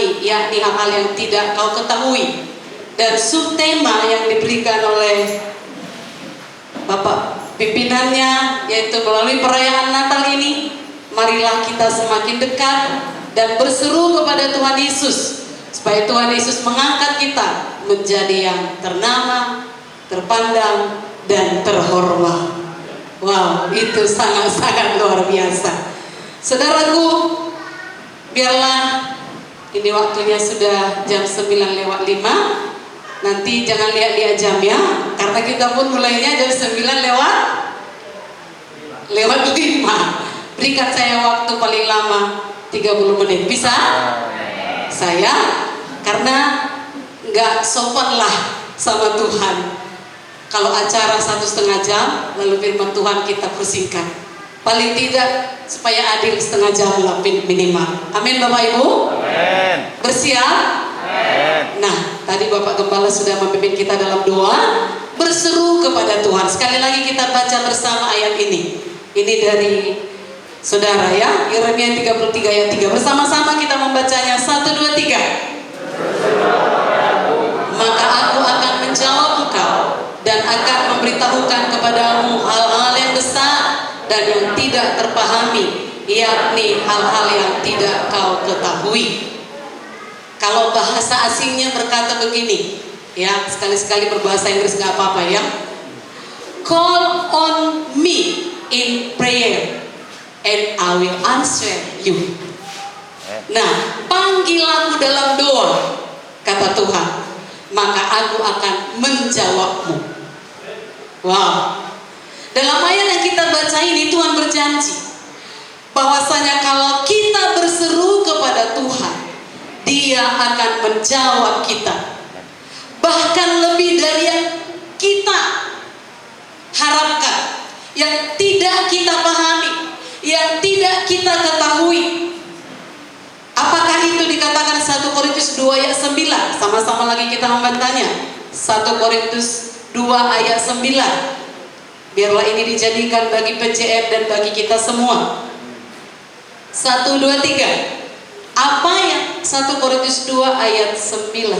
pahami, yakni hal-hal yang tidak kau ketahui. Dan subtema yang diberikan oleh Bapak pimpinannya, yaitu melalui perayaan Natal ini, marilah kita semakin dekat dan berseru kepada Tuhan Yesus, supaya Tuhan Yesus mengangkat kita menjadi yang ternama, terpandang, dan terhormat. Wow, itu sangat-sangat luar biasa. Saudaraku, biarlah ini waktunya sudah jam 9:05. Nanti jangan lihat jam ya, karena kita pun mulainya jam 9:05. Berikan saya waktu paling lama 30 menit. Bisa? Saya, karena nggak sopan lah sama Tuhan kalau acara 1,5 jam lalu firman Tuhan kita pusingkan. Paling tidak supaya adil 1/2 jam lah minimal. Amin Bapak Ibu. Amin. Bersiap. Amin. Nah, tadi Bapak Gembala sudah memimpin kita dalam doa berseru kepada Tuhan. Sekali lagi kita baca bersama ayat ini. Ini dari saudara ya, Yeremia 33 ayat 3. Bersama-sama kita membacanya. 1, 2, 3. Maka aku akan menjawab engkau dan akan memberitahukan kepadamu hal-hal yang besar dan yang tidak terpahami, yakni hal-hal yang tidak kau ketahui. Kalau bahasa asingnya berkata begini, ya, sekali-sekali berbahasa Inggris nggak apa-apa ya. Call on me in prayer and I will answer you. Nah, panggil aku dalam doa, kata Tuhan, maka aku akan menjawabmu. Wow. Dalam ayat yang kita baca ini Tuhan berjanji bahwasanya kalau kita berseru kepada Tuhan, Dia akan menjawab kita, bahkan lebih dari yang kita harapkan, yang tidak kita pahami, yang tidak kita ketahui. Apakah itu dikatakan 1 Korintus 2 ayat 9? Sama-sama lagi kita membacanya. 1 Korintus 2 ayat 9. Biarlah ini dijadikan bagi PCM dan bagi kita semua. 1, 2, 3. Apa yang 1 Korintus 2 ayat 9?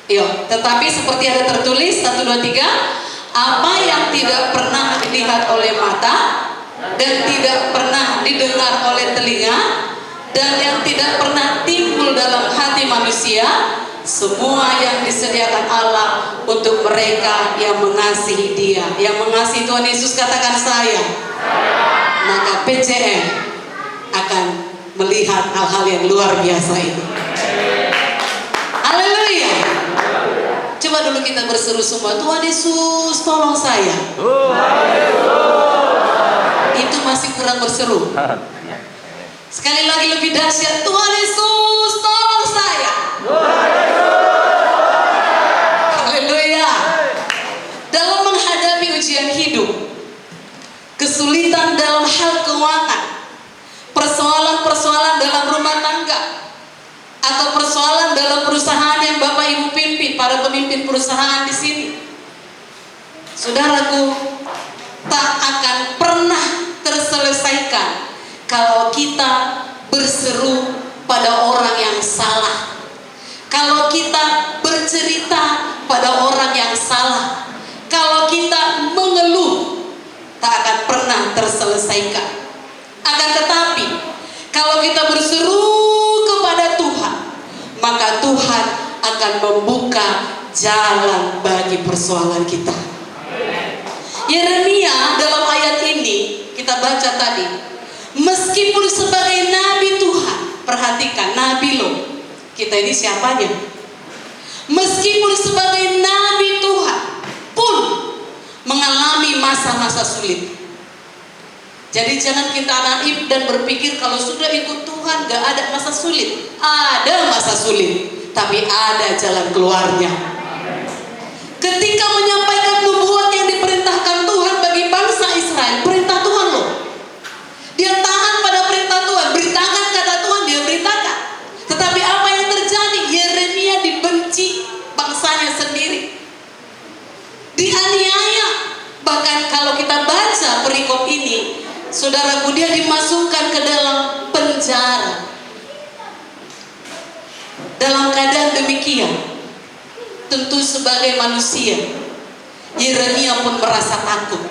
Yuk, tetapi seperti ada tertulis 1, 2, 3. Apa yang tidak pernah dilihat oleh mata dan tidak pernah didengar oleh telinga dan yang tidak pernah timbul dalam hati manusia, semua yang disediakan Allah untuk mereka yang mengasihi Dia. Yang mengasihi Tuhan Yesus katakan saya. Maka PCM akan melihat hal-hal yang luar biasa ini. Haleluya. Coba dulu kita berseru semua, Tuhan Yesus tolong saya. Itu masih kurang berseru. Sekali lagi lebih dahsyat, Tuhan Yesus tolong saya. Haleluya. Dalam menghadapi ujian hidup, kesulitan dalam hal keuangan, persoalan-persoalan dalam rumah tangga, atau persoalan dalam perusahaan yang Bapak Ibu pimpin, para pemimpin perusahaan di sini, saudaraku, tak akan pernah terselesaikan kalau kita berseru pada orang yang salah, kalau kita bercerita pada orang yang salah, kalau kita mengeluh, tak akan pernah terselesaikan. Akan tetapi kalau kita berseru kepada Tuhan, maka Tuhan akan membuka jalan bagi persoalan kita. Yeremia dalam ayat ini kita baca tadi, meskipun sebagai nabi Tuhan, perhatikan nabi loh, kita ini siapanya? Meskipun sebagai nabi Tuhan pun mengalami masa-masa sulit. Jadi jangan kita naif dan berpikir kalau sudah ikut Tuhan gak ada masa sulit. Ada masa sulit, tapi ada jalan keluarnya. Ketika menyampaikan nubuat yang diperintahkan Tuhan bagi bangsa Israel, perintah Tuhan loh. Dia tahan pada perintah Tuhan, beritakan kata Tuhan, dia beritakan. Tetapi apa yang terjadi? Yeremia dibenci bangsanya sendiri, dianiaya. Bahkan kalau kita baca perikop ini, saudaraku, dia dimasukkan ke dalam penjara. Dalam keadaan demikian, tentu sebagai manusia, Yeremia pun merasa takut.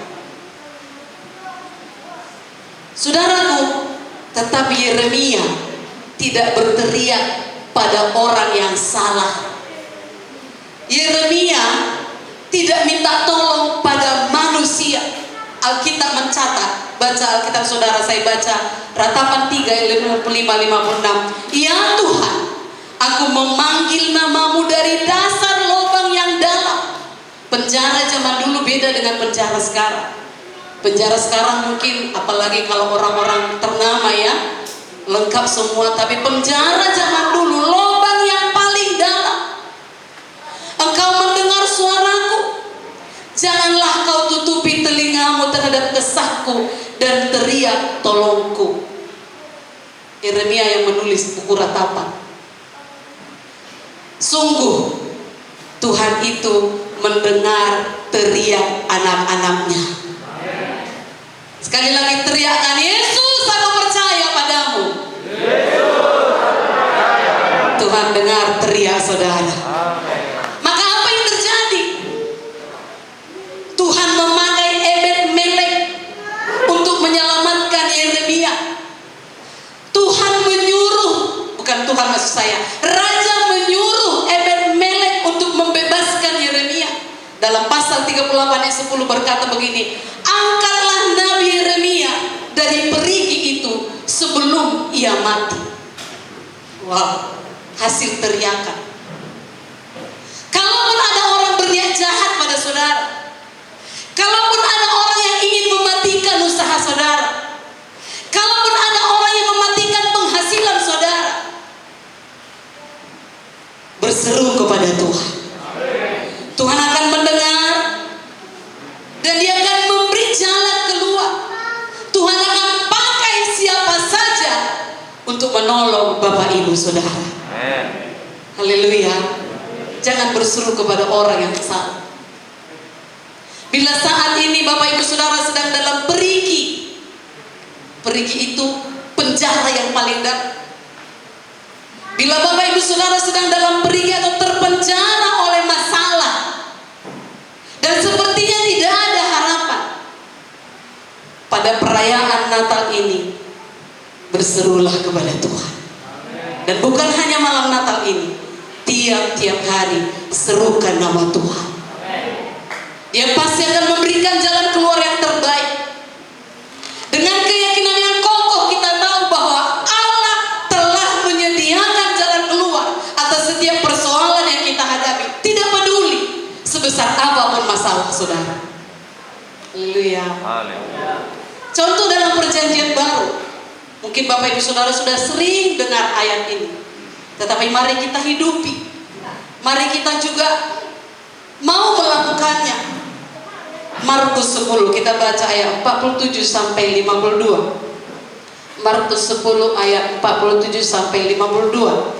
Saudaraku, tetapi Yeremia tidak berteriak pada orang yang salah. Yeremia tidak minta tolong pada manusia. Alkitab mencatat, baca Alkitab saudara, saya baca Ratapan 3 ayat 55-56. Ya Tuhan, aku memanggil namamu dari dasar lubang yang dalam. Penjara zaman dulu beda dengan penjara sekarang. Penjara sekarang mungkin, apalagi kalau orang-orang ternama ya, lengkap semua. Tapi penjara zaman dulu, lubang yang paling dalam. Engkau mendengar suaraku, janganlah kau tutupi telingamu terhadap kesahku dan teriak tolongku. Yeremia yang menulis buku Ratapan. Sungguh Tuhan itu mendengar teriak anak-anaknya. Sekali lagi teriakan, Yesus, aku percaya padamu. Tuhan dengar teriak saudara. Maka apa yang terjadi? Tuhan memakai Ebed-Melek untuk menyelamatkan Yeremia. Tuhan menyuruh, bukan Tuhan maksud saya, Raja menyuruh Ebed-Melek untuk membebaskan Yeremia. Dalam pasal 38 ayat 10 berkata begini, angkatlah Nabi Yeremia dari perigi itu sebelum ia mati. Wow, hasil teriakan. Kalaupun ada orang berniat jahat pada saudara, kalaupun ada orang yang ingin mematikan usaha saudara, kalaupun ada orang yang mematikan penghasilan saudara, berseru kepada Tuhan. Tuhan akan mendengar dan Dia akan memberi jalan keluar. Tuhan akan pakai siapa saja untuk menolong Bapak Ibu Saudara. Haleluya. Jangan berseru kepada orang yang salah. Bila saat ini Bapak Ibu Saudara sedang dalam perigi, perigi itu penjara yang paling dalam. Bila Bapak Ibu Saudara sedang dalam perigi atau terpenjara oleh masalah, dan sepertinya tidak ada harapan, pada perayaan Natal ini berserulah kepada Tuhan. Dan bukan hanya malam Natal ini, tiap-tiap hari serukan nama Tuhan. Dia pasti akan memberikan jalan keluar yang terbaik. Dengan keyakinan yang kokoh kita tahu bahwa Allah telah menyediakan jalan keluar atas setiap persoalan yang kita hadapi. Tidak peduli sebesar apapun masalah saudara. Haleluya. Contoh dalam perjanjian baru, mungkin Bapak Ibu Saudara sudah sering dengar ayat ini, tetapi mari kita hidupi. Mari kita juga mau melakukannya. Markus 10, kita baca ayat 47 sampai 52. Markus 10 ayat 47 sampai 52.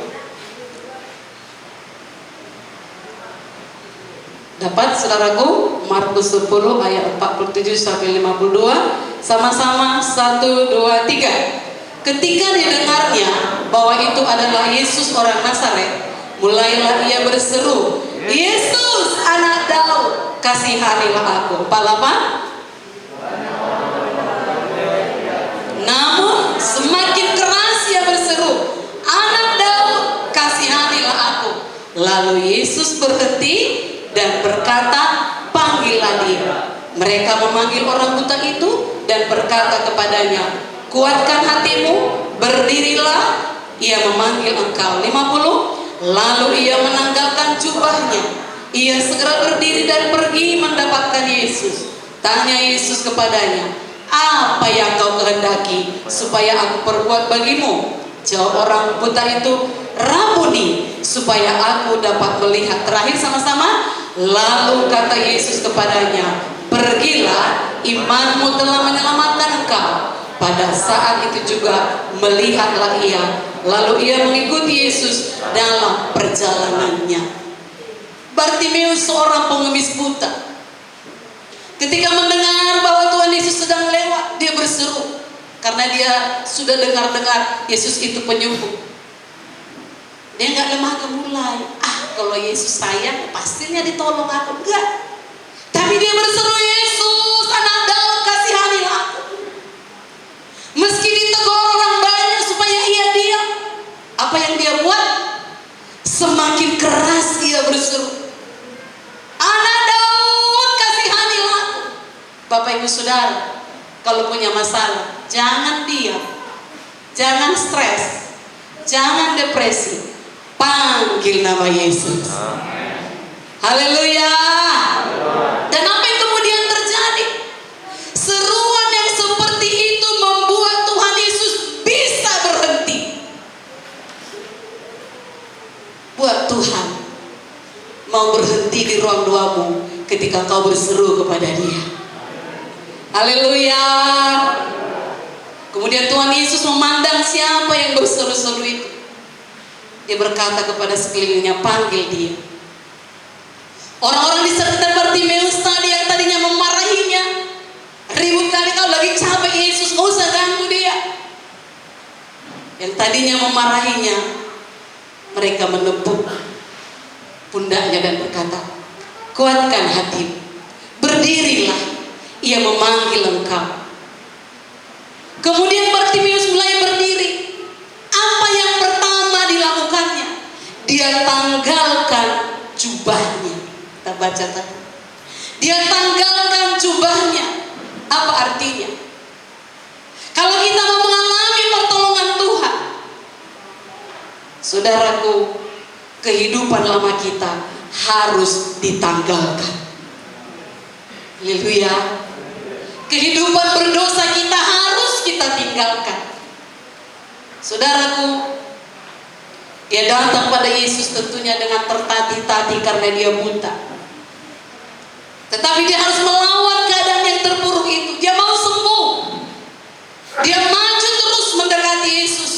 Dapat saudaraku? Markus 10 ayat 47 sampai 52. Sama-sama 1, 2, 3. Ketika didengarnya bahwa itu adalah Yesus orang Nazaret, mulailah ia berseru, Yesus anak Daud, kasihanilah aku. 48. Namun semakin keras ia berseru, anak Daud, kasihanilah aku. Lalu Yesus berhenti dan berkata, panggillah dia. Mereka memanggil orang buta itu dan berkata kepadanya, kuatkan hatimu, berdirilah, ia memanggil engkau. 50. Lalu ia menanggalkan jubahnya, ia segera berdiri dan pergi mendapatkan Yesus. Tanya Yesus kepadanya, apa yang kau kehendaki supaya aku perbuat bagimu? Jawab orang buta itu, Rabuni, supaya aku dapat melihat. Terakhir sama-sama. Lalu kata Yesus kepadanya, pergilah, imanmu telah menyelamatkan engkau. Pada saat itu juga melihatlah ia, lalu ia mengikuti Yesus dalam perjalanannya. Bartimeus seorang pengemis buta, ketika mendengar bahwa Tuhan Yesus sedang lewat, dia berseru, karena dia sudah dengar-dengar Yesus itu penyembuh. Dia nggak lemah gemulai. Kalau Yesus sayang, pastinya ditolong aku. Enggak. Tapi dia berseru, Yesus, anak Daud, kasihanilah aku. Meski ditegur orang banyak supaya ia diam, apa yang dia buat? Semakin keras ia berseru, anak Daud, kasihanilah aku. Bapak Ibu Saudara, kalau punya masalah, jangan diam, jangan stres, jangan depresi. Panggil nama Yesus. Haleluya. Dan apa yang kemudian terjadi? Seruan yang seperti itu membuat Tuhan Yesus bisa berhenti. Buat Tuhan mau berhenti di ruang doamu ketika kau berseru kepada Dia. Haleluya. Kemudian Tuhan Yesus memandang siapa yang berseru-seru itu. Dia berkata kepada sekelilingnya, panggil dia. Orang-orang di sekitar Bartimeus tadi yang tadinya memarahinya, ribut kali, kau lagi capek Yesus, gak usah ganggu dia. Yang tadinya memarahinya, mereka menepuk pundaknya dan berkata, kuatkan hatimu, berdirilah, ia memanggil engkau. Kemudian Bartimeus mulai berdiri. Apa yang pertama dilakukannya? Dia tanggalkan jubahnya. Kita baca tadi. Dia tanggalkan jubahnya. Apa artinya? Kalau kita mau mengalami pertolongan Tuhan, saudaraku, kehidupan lama kita harus ditanggalkan. Haleluya. Kehidupan berdosa kita harus kita tinggalkan. Saudaraku, dia datang pada Yesus tentunya dengan tertatih-tatih karena dia buta. Tetapi dia harus melawan keadaan yang terpuruk itu. Dia mau sembuh. Dia maju terus mendekati Yesus.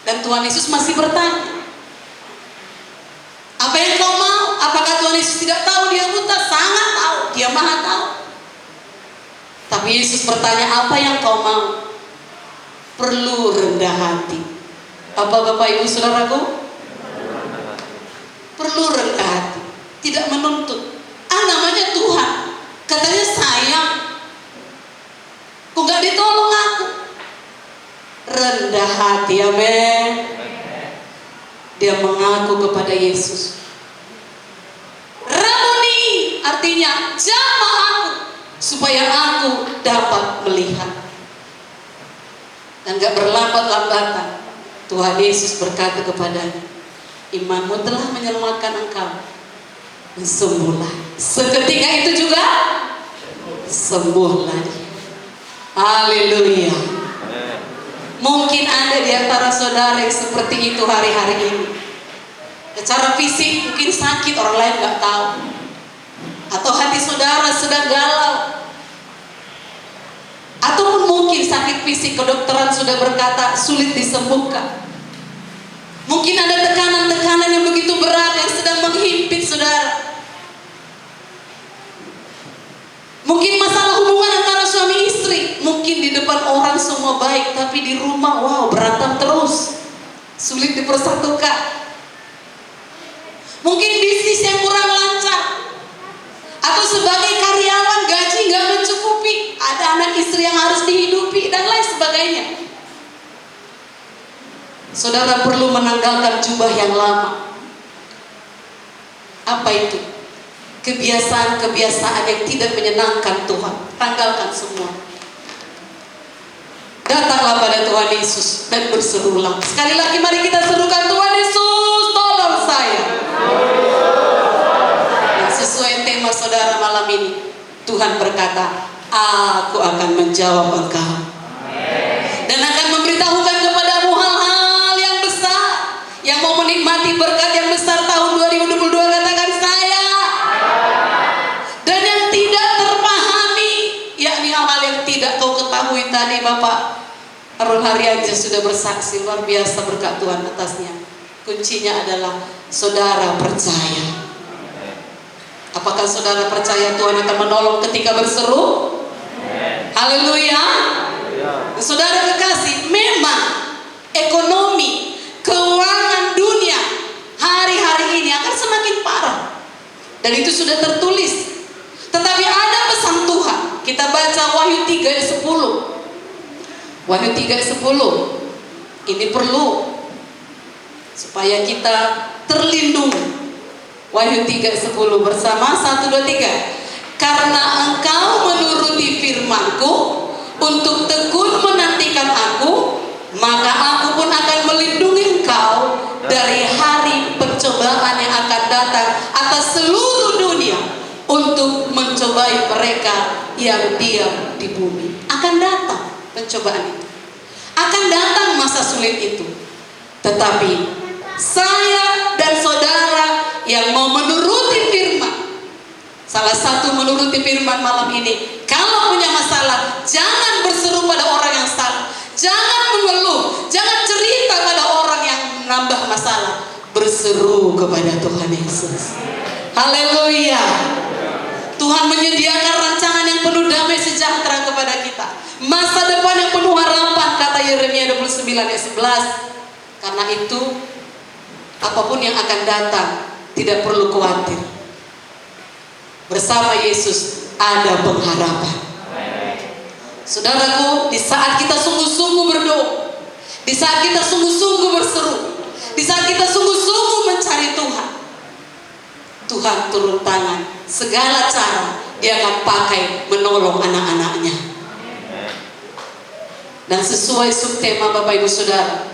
Dan Tuhan Yesus masih bertanya, apa yang kau mau? Apakah Tuhan Yesus tidak tahu dia buta? Sangat tahu. Dia maha tahu. Tapi Yesus bertanya, apa yang kau mau? Perlu rendah hati. Apa Bapak Ibu Saudaraku? Perlu rendah hati. Tidak menuntut. Namanya Tuhan. Katanya sayang. Kok gak ditolong aku? Rendah hati, amin. Dia mengaku kepada Yesus. Ramuni, artinya jamah aku, supaya aku dapat melihat. Dan gak berlambat-lambatan, Tuhan Yesus berkata kepadanya, imanmu telah menyelamatkan engkau, sembuhlah. Seketika itu juga sembuhlah dia. Haleluya. Mungkin ada di antara saudara yang seperti itu hari-hari ini. Secara fisik mungkin sakit, orang lain gak tahu. Atau hati saudara sedang galau. Ataupun mungkin sakit fisik, kedokteran sudah berkata sulit disembuhkan. Mungkin ada tekanan-tekanan yang begitu berat yang sedang menghimpit saudara. Mungkin masalah hubungan antara suami istri. Mungkin di depan orang semua baik, tapi di rumah wow berantem terus, sulit dipersatukan. Mungkin bisnis yang kurang lancar, atau sebagai karyawan gaji nggak mencukupi, ada anak istri yang harus dihidupi dan lain sebagainya. Saudara perlu menanggalkan jubah yang lama. Apa itu? Kebiasaan-kebiasaan yang tidak menyenangkan Tuhan. Tanggalkan semua. Datanglah pada Tuhan Yesus dan berserulah. Sekali lagi mari kita serukan, Tuhan Yesus, tolong saya. Dan sesuai tema saudara malam ini, Tuhan berkata, aku akan menjawab engkau. Dan akan memberitahukan kepadamu hal-hal yang besar. Yang mau menikmati berkat yang besar tahun 2022, katakan saya. Dan yang tidak terpahami, yakni hal-hal yang tidak kau ketahui tadi, Bapak Arul Harianja sudah bersaksi luar biasa berkat Tuhan atasnya. Kuncinya adalah saudara percaya. Apakah saudara percaya Tuhan akan menolong ketika berseru? Haleluya. Saudara kekasih, memang ekonomi, keuangan dunia dan itu sudah tertulis. Tetapi ada pesan Tuhan. Kita baca Wahyu 3 ayat 10. Wahyu 3 ayat 10. Ini perlu supaya kita terlindungi. Wahyu 3 ayat 10 bersama 1, 2, 3. Karena engkau menuruti firman-Ku untuk tekun menantikan Aku, maka Aku pun akan melindungi engkau dari hari pencobaan yang akan datang atas seluruh dunia untuk mencobai mereka yang diam di bumi. Akan datang pencobaan itu, akan datang masa sulit itu. Tetapi saya dan saudara yang mau menuruti firman, salah satu menuruti firman malam ini, kalau punya masalah, jangan berseru pada orang yang salah, jangan mengeluh, jangan cerita pada orang yang menambah masalah. Berseru kepada Tuhan Yesus. Haleluya. Tuhan menyediakan rancangan yang penuh damai sejahtera kepada kita, masa depan yang penuh harapan, kata Yeremia 29 ayat 11. Karena itu, apapun yang akan datang, tidak perlu khawatir. Bersama Yesus ada pengharapan. Saudaraku, di saat kita sungguh-sungguh berdoa, di saat kita sungguh-sungguh berseru, di saat kita sungguh-sungguh mencari Tuhan, Tuhan turun tangan. Segala cara Dia akan pakai menolong anak-anaknya. Dan sesuai subtema Bapak Ibu Saudara,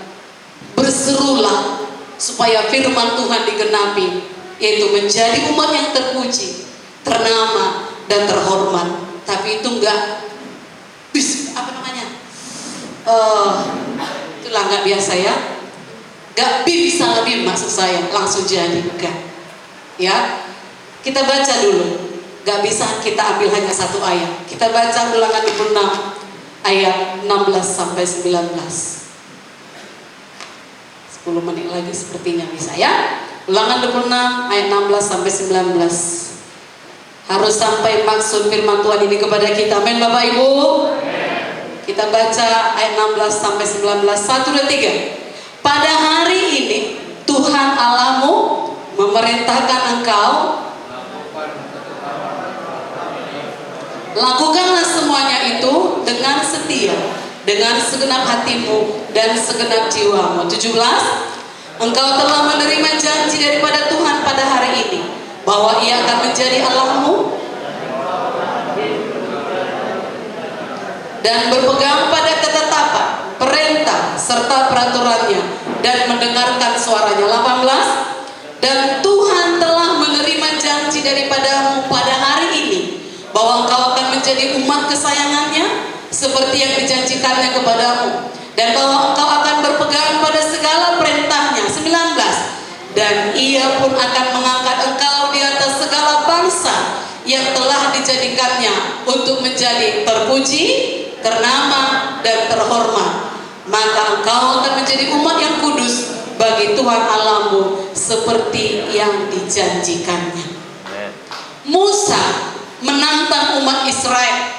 berserulah supaya firman Tuhan digenapi, yaitu menjadi umat yang terpuji, ternama, dan terhormat. Tapi itu enggak itulah enggak biasa ya, enggak bisa lebih, maksud saya langsung jadi, enggak ya. Kita baca dulu, enggak bisa kita ambil hanya satu ayat. Kita baca Ulangan 26 ayat 16 sampai 19. 10 menit lagi sepertinya bisa ya. Ulangan 26 ayat 16 sampai 19. Harus sampai maksud firman Tuhan ini kepada kita. Amin Bapak Ibu. Kita baca ayat 16 sampai 19. 1, 2, 3. Pada hari ini Tuhan Allahmu memerintahkan engkau, lakukanlah semuanya itu dengan setia, dengan segenap hatimu dan segenap jiwamu. 17. Engkau telah menerima janji daripada Tuhan pada hari ini, bahwa Ia akan menjadi Allahmu, dan berpegang pada ketetapan, perintah, serta peraturannya, dan mendengarkan suaranya. 18. Dan Tuhan telah menerima janji daripadamu pada hari ini, bahwa engkau akan menjadi umat kesayangannya, seperti yang dijanjikannya kepadamu, dan bahwa engkau akan berpegang pada segala perintahnya. 19. Dan Ia pun akan mengangkat engkau di atas segala bangsa yang telah dijadikannya untuk menjadi terpuji, ternama, dan terhormat. Maka engkau akan menjadi umat yang kudus bagi Tuhan Allahmu, seperti yang dijanjikannya. Musa menantang umat Israel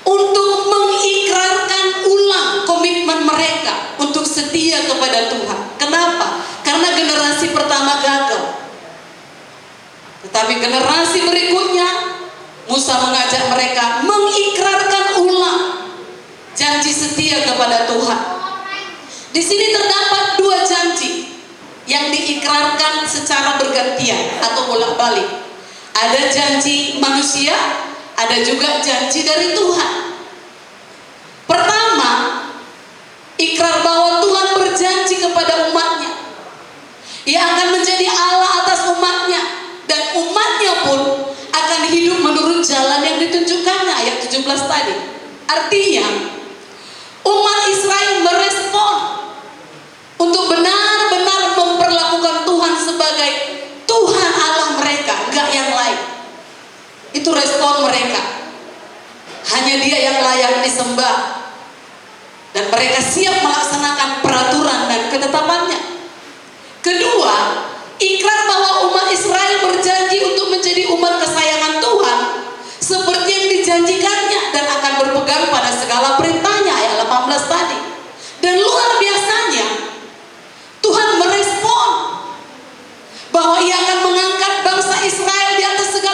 untuk mengikrarkan ulang komitmen mereka untuk setia kepada Tuhan. Kenapa? Karena generasi pertama gagal. Tetapi generasi berikutnya, Musa mengajak mereka mengikrarkan ulang janji setia kepada Tuhan. Di sini terdapat 2 janji yang diikrarkan secara bergantian atau bolak-balik. Ada janji manusia, ada juga janji dari Tuhan. Pertama, ikrar bahwa Tuhan berjanji kepada umatnya, Ia akan menjadi Allah atas umatnya, dan umatnya pun akan hidup menurut jalan yang ditunjukkannya. Ayat 17 tadi. Artinya, umat Israel merespon untuk benar-benar memperlakukan Tuhan sebagai Tuhan Allah mereka, enggak yang lain. Itu respon mereka. Hanya Dia yang layak disembah, dan mereka siap melaksanakan peraturan dan ketetapannya. Kedua, ikrar bahwa umat Israel berjanji untuk menjadi umat kesayangan Tuhan, seperti yang dijanjikannya, dan akan berpegang pada segala perintahnya. Ayat 18 tadi. Dan luar biasanya, Tuhan merespon bahwa Ia akan mengangkat bangsa Israel di atas segala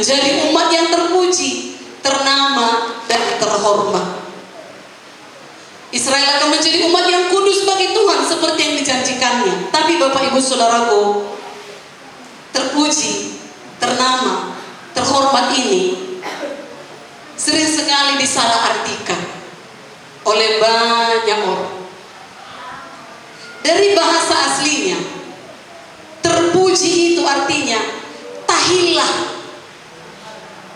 menjadi umat yang terpuji, ternama, dan terhormat. Israel akan menjadi umat yang kudus bagi Tuhan seperti yang dijanjikannya. Tapi Bapak Ibu Saudaraku, terpuji, ternama, terhormat ini sering sekali disalahartikan oleh banyak orang. Dari bahasa aslinya, terpuji itu artinya tahilah,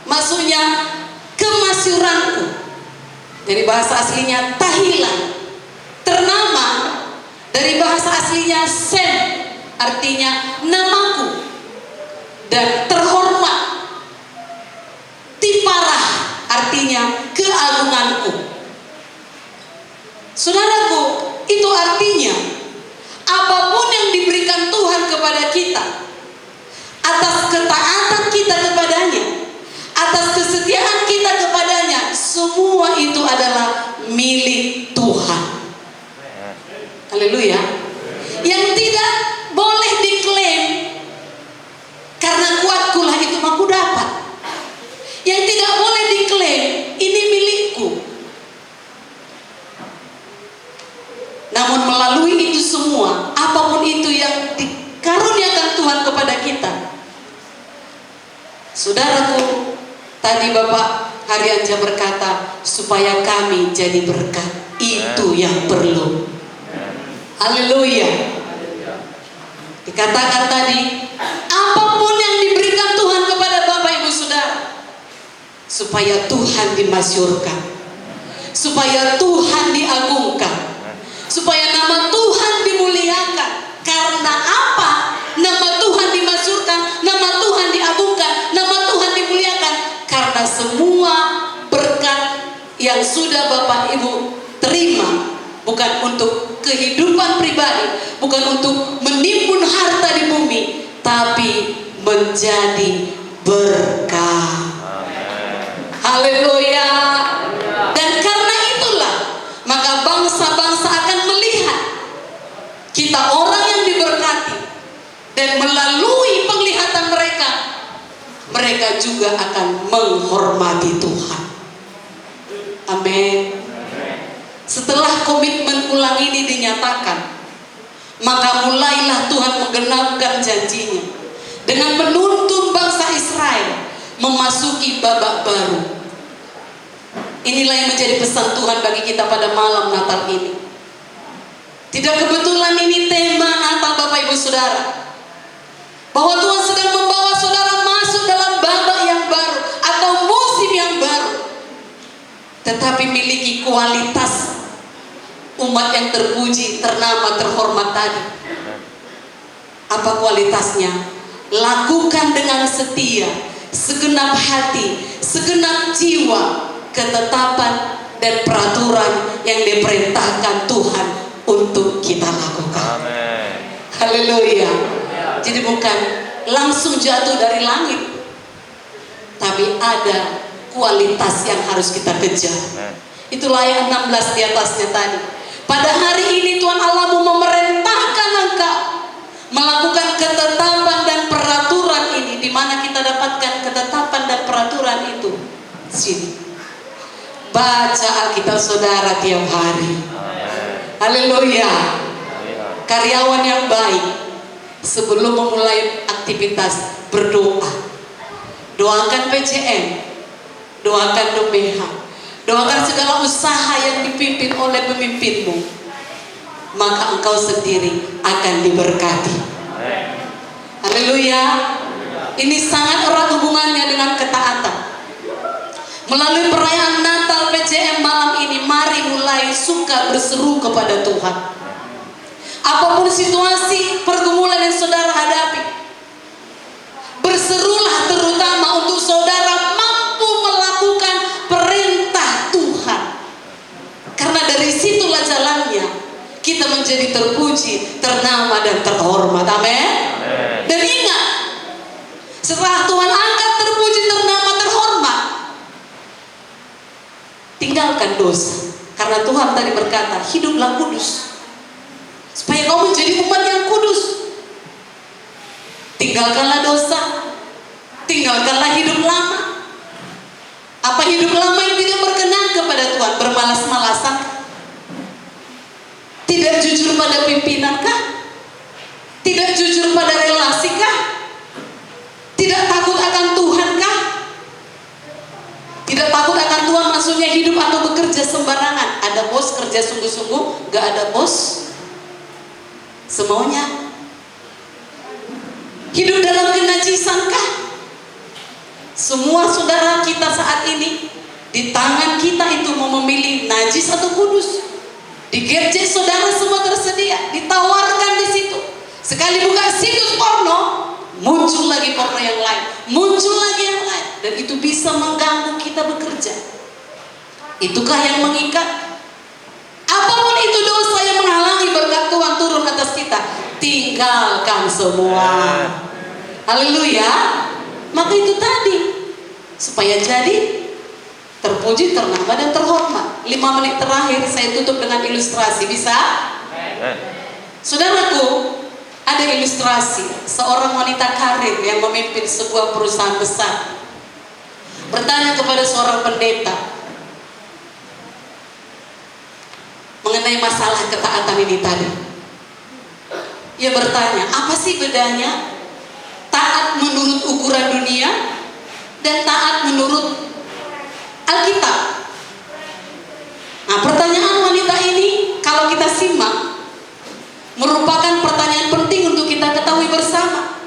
maksudnya kemasyuranku. Dari bahasa aslinya tahilah. Ternama dari bahasa aslinya sen, artinya namaku. Dan terhormat, tiparah, artinya keagunganku. Saudaraku, itu artinya apapun yang diberikan Tuhan kepada kita, atas ketaatan kita kepadanya, atas kesetiaan kita kepadanya, semua itu adalah milik Tuhan. Haleluya. Yang tidak boleh diklaim karena kuatkulah itu aku dapat. Yang tidak boleh diklaim ini milikku. Namun melalui itu semua, apapun itu yang dikaruniakan Tuhan kepada kita, saudaraku, tadi Bapak Haryanca berkata, supaya kami jadi berkat. Itu yang perlu. Haleluya. Dikatakan tadi, apapun yang diberikan Tuhan kepada Bapak Ibu Saudara, supaya Tuhan dimasyurkan, supaya Tuhan diagungkan, supaya nama Tuhan dimuliakan. Karena apa? Nama Tuhan dimasyurkan, nama Tuhan diagungkan, nama Tuhan dimuliakan. Karena semua berkat yang sudah Bapak Ibu terima, bukan untuk kehidupan pribadi, bukan untuk menimbun harta di bumi, tapi menjadi berkah. Haleluya. Dan karena itulah, maka bangsa-bangsa akan melihat kita orang yang diberkati, dan melalui penglihatan mereka, mereka juga akan menghormati Tuhan. Amin. Setelah komitmen ulang ini dinyatakan, maka mulailah Tuhan menggenapkan janjinya dengan menuntun bangsa Israel memasuki babak baru. Inilah yang menjadi pesan Tuhan bagi kita pada malam Natal ini. Tidak kebetulan ini tema Natal Bapak Ibu Saudara, bahwa Tuhan sedang membawa saudara masuk dalam babak yang baru atau musim yang baru, tetapi miliki kualitas umat yang terpuji, ternama, terhormat tadi. Apa kualitasnya? Lakukan dengan setia, segenap hati, segenap jiwa, ketetapan dan peraturan yang diperintahkan Tuhan untuk kita lakukan. Amin. Haleluya. Jadi bukan langsung jatuh dari langit, tapi ada kualitas yang harus kita kejar. Itulah ayat 16 di atasnya tadi. Pada hari ini Tuhan Allahmu memerintahkan engkau melakukan ketetapan dan peraturan ini. Di mana kita dapatkan ketetapan dan peraturan itu? Sini. Baca Alkitab saudara tiap hari. Haleluya. Karyawan yang baik sebelum memulai aktivitas berdoa. Doakan PCM, doakan DPH, doakan segala usaha yang dipimpin oleh pemimpinmu, maka engkau sendiri akan diberkati. Haleluya. Ini sangat erat hubungannya dengan ketaatan. Melalui perayaan Natal PCM malam ini, mari mulai suka berseru kepada Tuhan. Apapun situasi pergumulan yang saudara hadapi, berserulah terutama untuk saudara mampu melakukan perintah Tuhan. Karena dari situlah jalannya kita menjadi terpuji, ternama dan terhormat. Amin. Dan ingat, setelah Tuhan angkat terpuji, ternama, terhormat, tinggalkan dosa. Karena Tuhan tadi berkata, hiduplah kudus, supaya kau menjadi umat yang kudus. Tinggalkanlah dosa, tinggalkanlah tinggalkanlah hidup lama. Apa hidup lama yang tidak berkenan kepada Tuhan? Bermalas-malasan? Tidak jujur pada pimpinan kah? Tidak jujur pada relasi kah? Tidak takut akan Tuhan kah? Tidak takut akan Tuhan maksudnya hidup atau bekerja sembarangan. Ada bos kerja sungguh-sungguh, gak ada bos semaunya. Hidup dalam kenajisan kah? Semua saudara kita saat ini di tangan kita itu mau memilih najis atau kudus. Di gadget saudara semua tersedia, ditawarkan di situ. Sekali buka situs porno, muncul lagi porno yang lain, muncul lagi yang lain, dan itu bisa mengganggu kita bekerja. Itukah yang mengikat? Apapun itu dosa yang menghalangi berkat Tuhan turun atas kita, tinggalkan semua. Haleluya. Maka itu tadi, supaya jadi terpuji, ternama, dan terhormat. 5 menit terakhir saya tutup dengan ilustrasi. Bisa? Saudaraku, ada ilustrasi seorang wanita karir yang memimpin sebuah perusahaan besar bertanya kepada seorang pendeta mengenai masalah ketaatan ini tadi. Ia bertanya, apa sih bedanya taat menurut ukuran dunia dan taat menurut Alkitab? Nah, pertanyaan wanita ini kalau kita simak merupakan pertanyaan penting untuk kita ketahui bersama.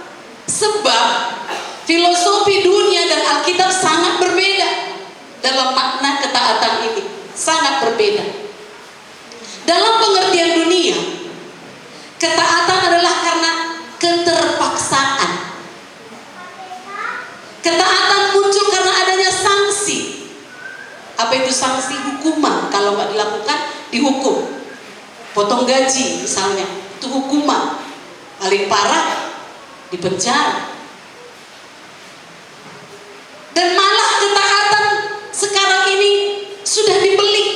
Sebab filosofi dunia dan Alkitab sangat berbeda dalam makna ketaatan ini. Sangat berbeda. Dalam pengertian dunia, ketaatan adalah karena keterpaksaan. Ketaatan muncul karena adanya sanksi. Apa itu sanksi? Hukuman. Kalau nggak dilakukan, dihukum. Potong gaji misalnya, itu hukuman. Paling parah, dipenjara. Dan malah ketaatan sekarang ini sudah dibeli.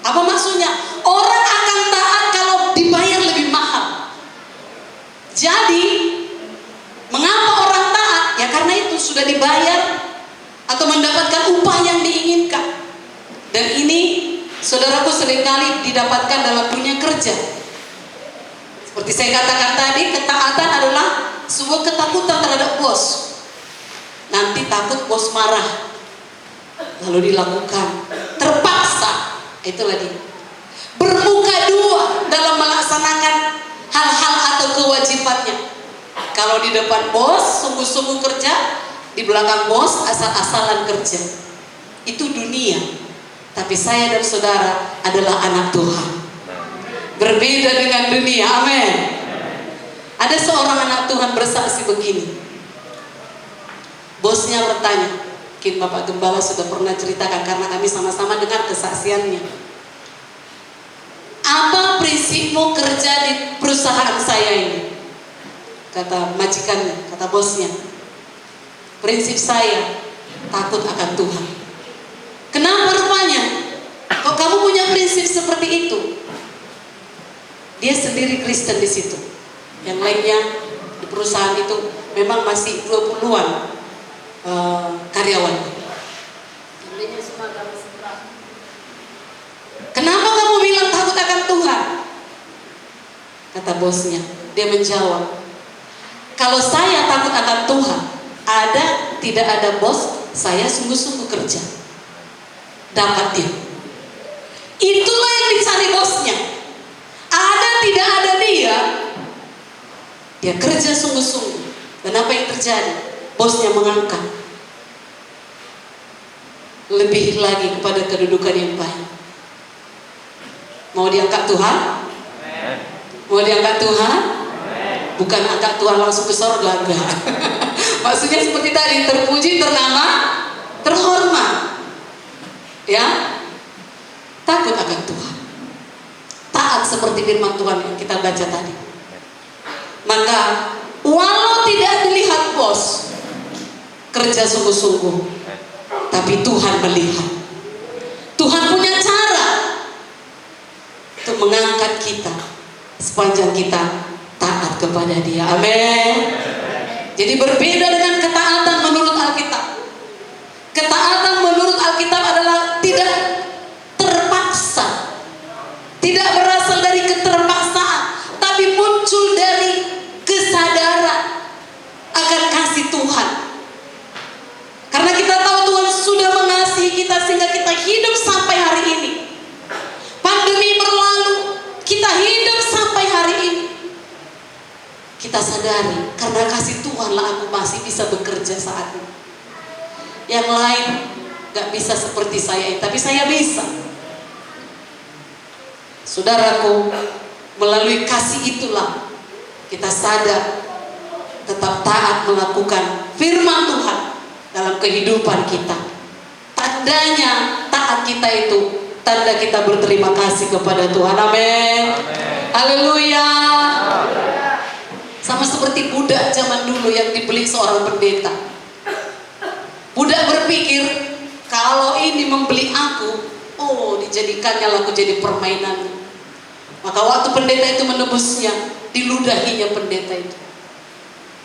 Apa maksudnya? Orang akan taat kalau dibayar lebih mahal. Jadi, mengapa orang taat? Ya karena itu sudah dibayar atau mendapatkan upah yang diinginkan. Dan ini saudaraku seringkali didapatkan dalam dunia kerja. Seperti saya katakan tadi, ketaatan adalah sebuah ketakutan terhadap bos. Nanti takut bos marah, lalu dilakukan. Terpaksa, itulah dia. Bermuka dua dalam melaksanakan hal-hal atau kewajibannya. Kalau di depan bos sungguh-sungguh kerja, di belakang bos asal-asalan kerja. Itu dunia. Tapi saya dan saudara adalah anak Tuhan. Berbeda dengan dunia. Amin. Ada seorang anak Tuhan bersaksi begini. Bosnya bertanya, mungkin Bapak Gembala sudah pernah ceritakan karena kami sama-sama dengar kesaksiannya. Apa prinsipmu kerja di perusahaan saya ini? Kata majikannya, kata bosnya, prinsip saya takut akan Tuhan. Kenapa rupanya? Kok kamu punya prinsip seperti itu? Dia sendiri Kristen di situ. Yang lainnya di perusahaan itu memang masih 20-an karyawan. Kenapa kamu bilang takut akan Tuhan? Kata bosnya. Dia menjawab, kalau saya takut akan Tuhan, tidak ada bos, saya sungguh-sungguh kerja. Dapat dia. Itulah yang dicari bosnya. Tidak ada dia kerja sungguh-sungguh. Dan apa yang terjadi? Bosnya mengangkat lebih lagi kepada kedudukan yang baik. Mau diangkat Tuhan? Mau diangkat Tuhan? Bukan angkat Tuhan langsung ke surga, enggak. Maksudnya seperti tadi, terpuji, ternama, terhormat. Ya, takut akan Tuhan, taat seperti firman Tuhan yang kita baca tadi. Maka walau tidak dilihat bos kerja sungguh-sungguh, tapi Tuhan melihat. Tuhan punya cara untuk mengangkat kita sepanjang kita taat kepada Dia. Amin. Jadi berbeda dengan ketaatan menurut kita sadari, karena kasih Tuhanlah aku masih bisa bekerja saat ini. Yang lain gak bisa seperti saya, tapi saya bisa. Saudaraku, melalui kasih itulah kita sadar, tetap taat melakukan firman Tuhan dalam kehidupan kita. Tandanya taat kita itu tanda kita berterima kasih kepada Tuhan. Amin. Haleluya. Sama seperti budak zaman dulu yang dibeli seorang pendeta. Budak berpikir, kalau ini membeli aku, oh dijadikannya aku jadi permainan. Maka waktu pendeta itu menebusnya, diludahinya pendeta itu.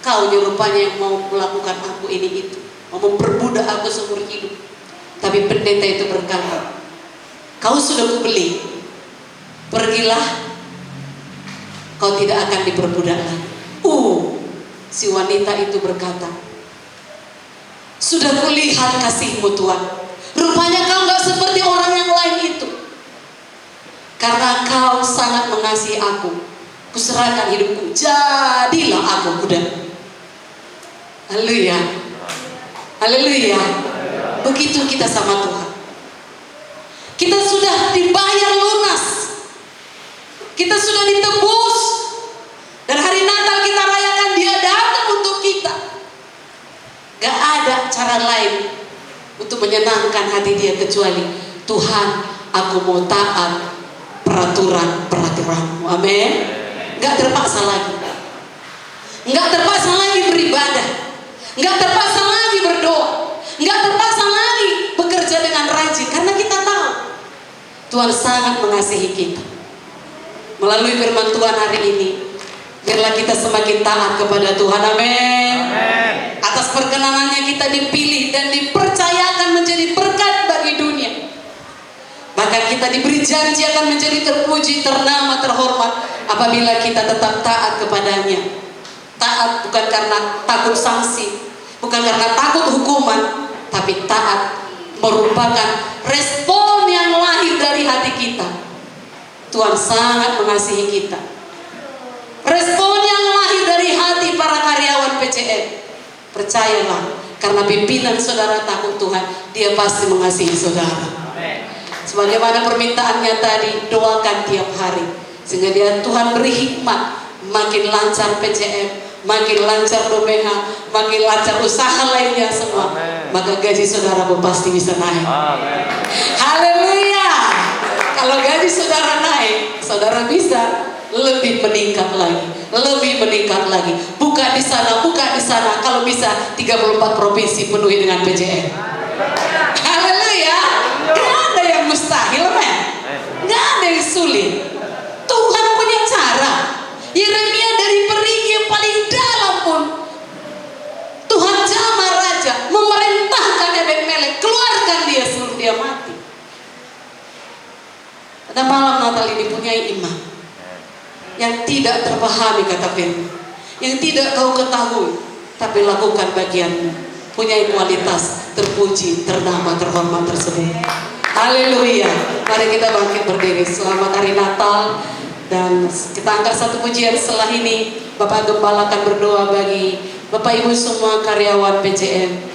Kau rupanya yang mau melakukan aku ini itu, mau memperbudak aku seumur hidup. Tapi pendeta itu berkata, kau sudah kubeli, pergilah, kau tidak akan diperbudak lagi. Si wanita itu berkata, sudah kulihat kasih-Mu Tuhan, rupanya kau gak seperti orang yang lain itu. Karena kau sangat mengasihi aku, kuserahkan hidupku, jadilah aku budak. Haleluya. Haleluya. Begitu kita sama Tuhan. Kita sudah dibayar lunas, kita sudah ditebus, dan hari Natal kita rayakan Dia datang untuk kita. Gak ada cara lain untuk menyenangkan hati Dia kecuali, Tuhan, aku mau taat peraturan-peraturan-Mu. Amin. Gak terpaksa lagi, gak terpaksa lagi beribadah, gak terpaksa lagi berdoa, gak terpaksa lagi bekerja dengan rajin, karena kita tahu Tuhan sangat mengasihi kita. Melalui firman Tuhan hari ini, biarlah kita semakin taat kepada Tuhan. Amin. Atas perkenanannya kita dipilih dan dipercayakan menjadi berkat bagi dunia. Bahkan kita diberi janji akan menjadi terpuji, ternama, terhormat apabila kita tetap taat kepadanya. Taat bukan karena takut sanksi, bukan karena takut hukuman, tapi taat merupakan respon yang lahir dari hati kita. Tuhan sangat mengasihi kita. Respon yang lahir dari hati para karyawan PCM. Percayalah, karena pimpinan saudara takut Tuhan, Dia pasti mengasihi saudara. Sebagaimana permintaannya tadi, doakan tiap hari sehingga Tuhan beri hikmat, makin lancar PCM, makin lancar BPH, makin lancar usaha lainnya semua. Maka gaji saudara pun pasti bisa naik. Haleluya. Kalau gaji saudara naik, saudara bisa lebih meningkat lagi, lebih meningkat lagi. Buka di sana, buka di sana. Kalau bisa 34 provinsi penuhi dengan PCM. Haleluya. Gak ada yang mustahil, men. Gak ada yang sulit. Tuhan punya cara. Yeremia dari perigi yang paling dalam pun, Tuhan jamah raja, memerintahkan Ebed-Melek, keluarkan dia sebelum dia mati. Pada malam Natal ini punya iman yang tidak terpahami, kata firman, yang tidak kau ketahui, tapi lakukan bagianmu. Punya kualitas terpuji, ternama, terhormat tersebut. Haleluya. Mari kita bangkit berdiri. Selamat hari Natal. Dan kita angkat satu pujian. Setelah ini Bapak Gembala akan berdoa bagi Bapak Ibu semua karyawan PCM.